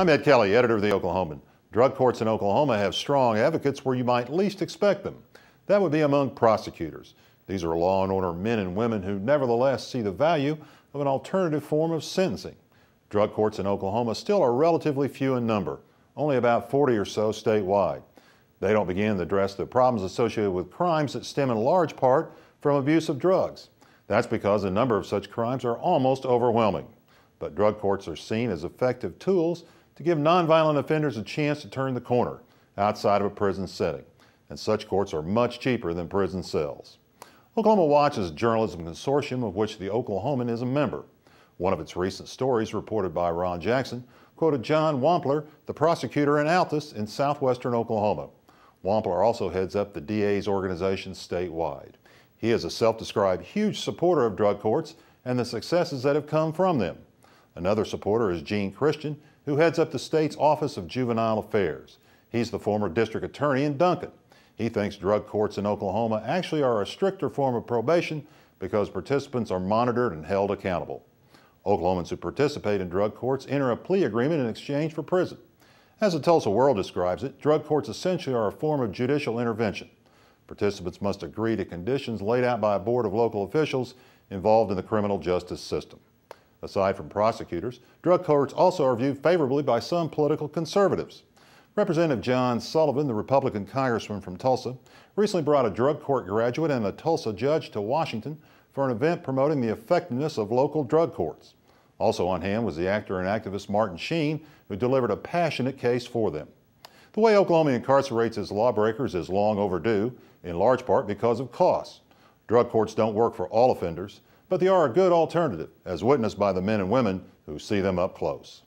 I'm Ed Kelley, editor of The Oklahoman. Drug courts in Oklahoma have strong advocates where you might least expect them. That would be among prosecutors. These are law and order men and women who nevertheless see the value of an alternative form of sentencing. Drug courts in Oklahoma still are relatively few in number, only about 40 or so statewide. They don't begin to address the problems associated with crimes that stem in large part from abuse of drugs. That's because a number of such crimes are almost overwhelming. But drug courts are seen as effective tools to give nonviolent offenders a chance to turn the corner outside of a prison setting. And such courts are much cheaper than prison cells. Oklahoma Watch is a journalism consortium of which The Oklahoman is a member. One of its recent stories, reported by Ron Jackson, quoted John Wampler, the prosecutor in Altus in southwestern Oklahoma. Wampler also heads up the DA's organization statewide. He is a self-described huge supporter of drug courts and the successes that have come from them. Another supporter is Gene Christian, who heads up the state's Office of Juvenile Affairs. He's the former district attorney in Duncan. He thinks drug courts in Oklahoma actually are a stricter form of probation because participants are monitored and held accountable. Oklahomans who participate in drug courts enter a plea agreement in exchange for prison. As the Tulsa World describes it, drug courts essentially are a form of judicial intervention. Participants must agree to conditions laid out by a board of local officials involved in the criminal justice system. Aside from prosecutors, drug courts also are viewed favorably by some political conservatives. Representative John Sullivan, the Republican congressman from Tulsa, recently brought a drug court graduate and a Tulsa judge to Washington for an event promoting the effectiveness of local drug courts. Also on hand was the actor and activist Martin Sheen, who delivered a passionate case for them. The way Oklahoma incarcerates its lawbreakers is long overdue, in large part because of costs. Drug courts don't work for all offenders, but they are a good alternative, as witnessed by the men and women who see them up close.